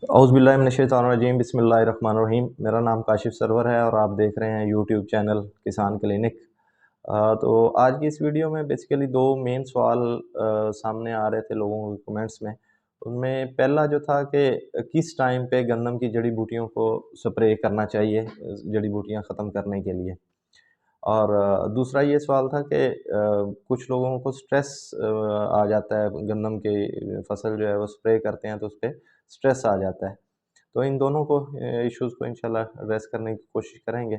औज़ुबिल्लाहिमिनश्शैतानिर्रजीम बिस्मिल्लाहिर्रहमानिर्रहीम। मेरा नाम काशिफ़ सरवर है और आप देख रहे हैं यूट्यूब चैनल किसान क्लिनिक। तो आज की इस वीडियो में बेसिकली दो मेन सवाल सामने आ रहे थे लोगों के कमेंट्स में। उनमें पहला जो था कि किस टाइम पे गंदम की जड़ी बूटियों को स्प्रे करना चाहिए जड़ी बूटियाँ ख़त्म करने के लिए। और दूसरा ये सवाल था कि कुछ लोगों को स्ट्रेस आ जाता है, गंदम की फसल जो है वो स्प्रे करते हैं तो उसपे स्ट्रेस आ जाता है। तो इन दोनों को इश्यूज़ को इंशाल्लाह एड्रेस करने की कोशिश करेंगे।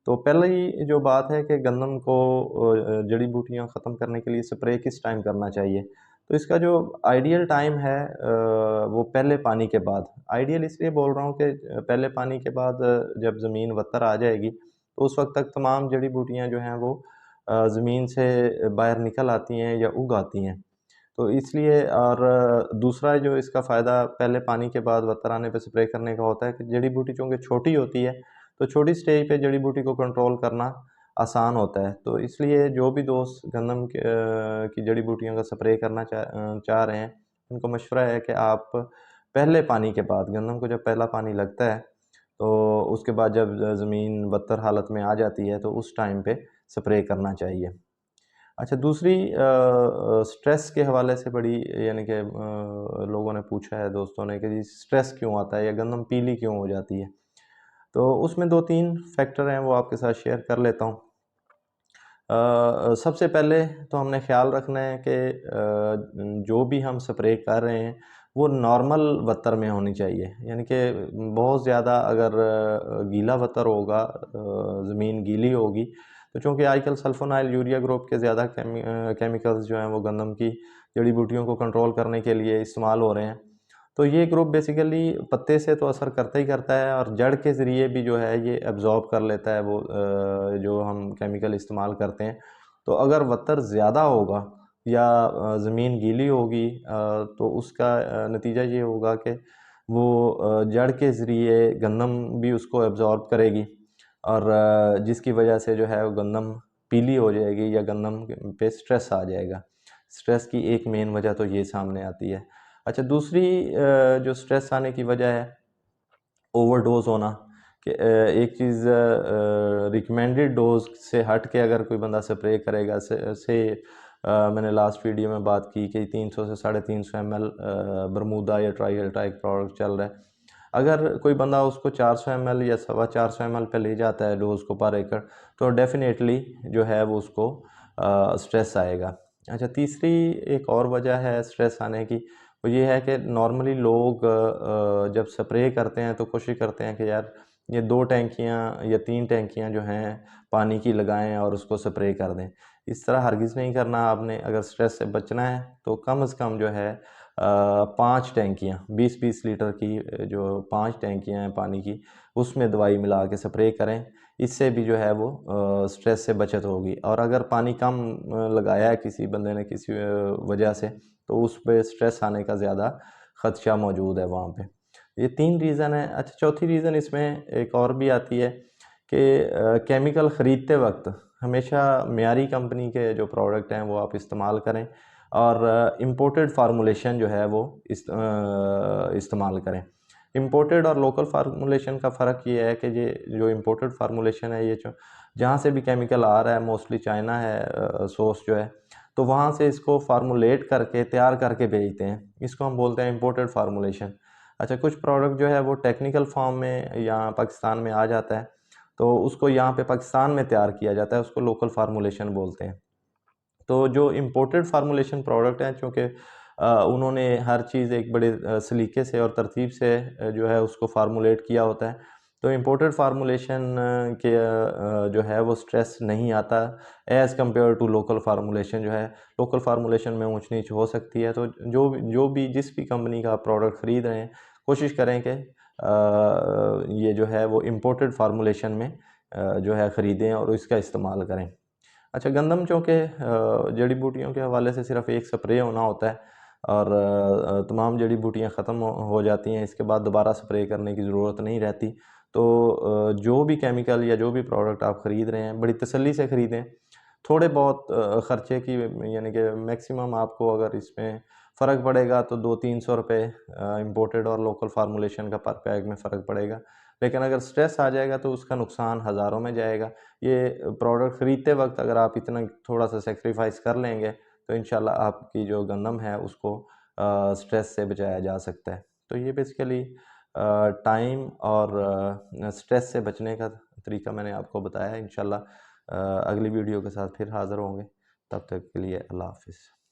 तो पहली जो बात है कि गंदम को जड़ी-बूटियाँ ख़त्म करने के लिए स्प्रे किस टाइम करना चाहिए? तो इसका जो आइडियल टाइम है वो पहले पानी के बाद। आइडियल इसलिए बोल रहा हूँ कि पहले पानी के बाद जब ज़मीन वत्तर आ जाएगी, तो उस वक़्त तक तमाम जड़ी-बूटियाँ जो हैं वो ज़मीन से बाहर निकल आती हैं या उग आती हैं। तो इसलिए और दूसरा जो इसका फ़ायदा पहले पानी के बाद वत्तर आने पे स्प्रे करने का होता है कि जड़ी-बूटी चूँकि छोटी होती है, तो छोटी स्टेज पे जड़ी-बूटी को कंट्रोल करना आसान होता है। तो इसलिए जो भी दोस्त गंदम के की जड़ी-बूटियों का स्प्रे करना चाह रहे हैं, उनको मशवरा है कि आप पहले पानी के बाद गंदम को जब पहला पानी लगता है, तो उसके बाद जब ज़मीन बदतर हालत में आ जाती है, तो उस टाइम पे स्प्रे करना चाहिए। अच्छा दूसरी स्ट्रेस के हवाले से बड़ी यानी कि लोगों ने पूछा है दोस्तों ने कि जी स्ट्रेस क्यों आता है या गंदम पीली क्यों हो जाती है? तो उसमें 2-3 फैक्टर हैं वो आपके साथ शेयर कर लेता हूँ। सबसे पहले तो हमने ख़्याल रखना है कि जो भी हम स्प्रे कर रहे हैं वो नॉर्मल बत्तर में होनी चाहिए। यानी कि बहुत ज़्यादा अगर गीला बत्तर होगा ज़मीन गीली होगी तो चूँकि आजकल सल्फोनाइल यूरिया ग्रुप के ज़्यादा केमिकल्स जो हैं वो गंदम की जड़ी-बूटियों को कंट्रोल करने के लिए इस्तेमाल हो रहे हैं। तो ये ग्रुप बेसिकली पत्ते से तो असर करता ही करता है और जड़ के ज़रिए भी जो है ये एब्ज़ॉर्ब कर लेता है वो जो हम केमिकल इस्तेमाल करते हैं। तो अगर वत्तर ज़्यादा होगा या ज़मीन गीली होगी तो उसका नतीजा ये होगा कि वो जड़ के ज़रिए गंदम भी उसको एब्ज़ॉर्ब करेगी और जिसकी वजह से जो है वो गंदम पीली हो जाएगी या गंदम पे स्ट्रेस आ जाएगा। स्ट्रेस की एक मेन वजह तो ये सामने आती है। अच्छा दूसरी जो स्ट्रेस आने की वजह है ओवरडोज़ होना कि एक चीज़ रिकमेंडेड डोज़ से हट के अगर कोई बंदा स्प्रे करेगा से मैंने लास्ट वीडियो में बात की कि 300 से 350 ml बरमूदा या ट्राई प्रोडक्ट चल रहा है। अगर कोई बंदा उसको 400 ml या सवा 400 ml पे ले जाता है डोज़ को पर एकड़ तो डेफ़िनेटली जो है वो उसको स्ट्रेस आएगा। अच्छा तीसरी एक और वजह है स्ट्रेस आने की वो ये है कि नॉर्मली लोग जब स्प्रे करते हैं तो कोशिश करते हैं कि यार ये 2 टैंकियाँ या 3 टैंकियाँ जो हैं पानी की लगाएँ और उसको स्प्रे कर दें। इस तरह हरगिज़ नहीं करना आपने अगर स्ट्रेस से बचना है तो कम से कम जो है 5 टैंकियाँ 20-20 लीटर की जो 5 टैंकियाँ हैं पानी की उसमें दवाई मिला के स्प्रे करें। इससे भी जो है वो स्ट्रेस से बचत होगी और अगर पानी कम लगाया है किसी बंदे ने किसी वजह से तो उस पे स्ट्रेस आने का ज़्यादा ख़दशा मौजूद है वहाँ पे। ये 3 रीज़न है। अच्छा चौथी रीज़न इसमें एक और भी आती है कि केमिकल ख़रीदते वक़्त हमेशा मियारी कंपनी के जो प्रोडक्ट हैं वो आप इस्तेमाल करें और इम्पोर्टेड फ़ार्मूलेशन जो है वो इस्तेमाल करें। इम्पोर्टेड और लोकल फ़ार्मूलेशन का फ़र्क ये है कि ये जो इम्पोर्टेड फ़ार्मूलेशन है ये जो जहाँ से भी केमिकल आ रहा है मोस्टली चाइना है सोर्स जो है तो वहाँ से इसको फ़ार्मूलेट करके तैयार करके भेजते हैं। इसको हम बोलते हैं इम्पोर्टेड फ़ार्मूलेशन। अच्छा कुछ प्रोडक्ट जो है वो टेक्निकल फ़ॉर्म में यहाँ पाकिस्तान में आ जाता है, तो उसको यहाँ पे पाकिस्तान में तैयार किया जाता है, उसको लोकल फ़ार्मूलेशन बोलते हैं। तो जो इम्पोर्टेड फ़ार्मूलेशन प्रोडक्ट हैं चूँकि उन्होंने हर चीज़ एक बड़े सलीके से और तरतीब से जो है उसको फ़ार्मूलेट किया होता है। तो इम्पोर्टेड फ़ार्मूलेशन के जो है वो स्ट्रेस नहीं आता एज़ कम्पेयर टू लोकल फ़ार्मूलेशन जो है। लोकल फ़ार्मूलेशन में ऊँच-नीच हो सकती है तो जो भी जिस भी कंपनी का आप प्रोडक्ट ख़रीद रहे हैं, कोशिश करें कि ये जो है वो इम्पोर्टेड फ़ार्मूलेशन में जो है ख़रीदें और इसका इस्तेमाल करें। अच्छा गंदम चूँकि जड़ी-बूटियों के हवाले से सिर्फ़ एक स्प्रे होना होता है और तमाम जड़ी-बूटियाँ ख़त्म हो जाती हैं, इसके बाद दोबारा स्प्रे करने की ज़रूरत नहीं रहती। तो जो भी केमिकल या जो भी प्रोडक्ट आप ख़रीद रहे हैं, बड़ी तसल्ली से ख़रीदें। थोड़े बहुत ख़र्चे की यानी कि मैक्सिमम आपको अगर इसमें फ़र्क पड़ेगा तो 200-300 रुपये इम्पोर्टेड और लोकल फार्मूलेशन का पर बैग में फ़र्क पड़ेगा। लेकिन अगर स्ट्रेस आ जाएगा तो उसका नुकसान हज़ारों में जाएगा। ये प्रोडक्ट ख़रीदते वक़्त अगर आप इतना थोड़ा-सा सैक्रिफ़ाइस कर लेंगे तो इंशाल्लाह आपकी जो गंदम है उसको स्ट्रेस से बचाया जा सकता है। तो ये बेसिकली टाइम और स्ट्रेस से बचने का तरीका मैंने आपको बताया। इंशाल्लाह अगली वीडियो के साथ फिर हाज़िर होंगे। तब तक के लिए अल्लाह हाफ़िज़।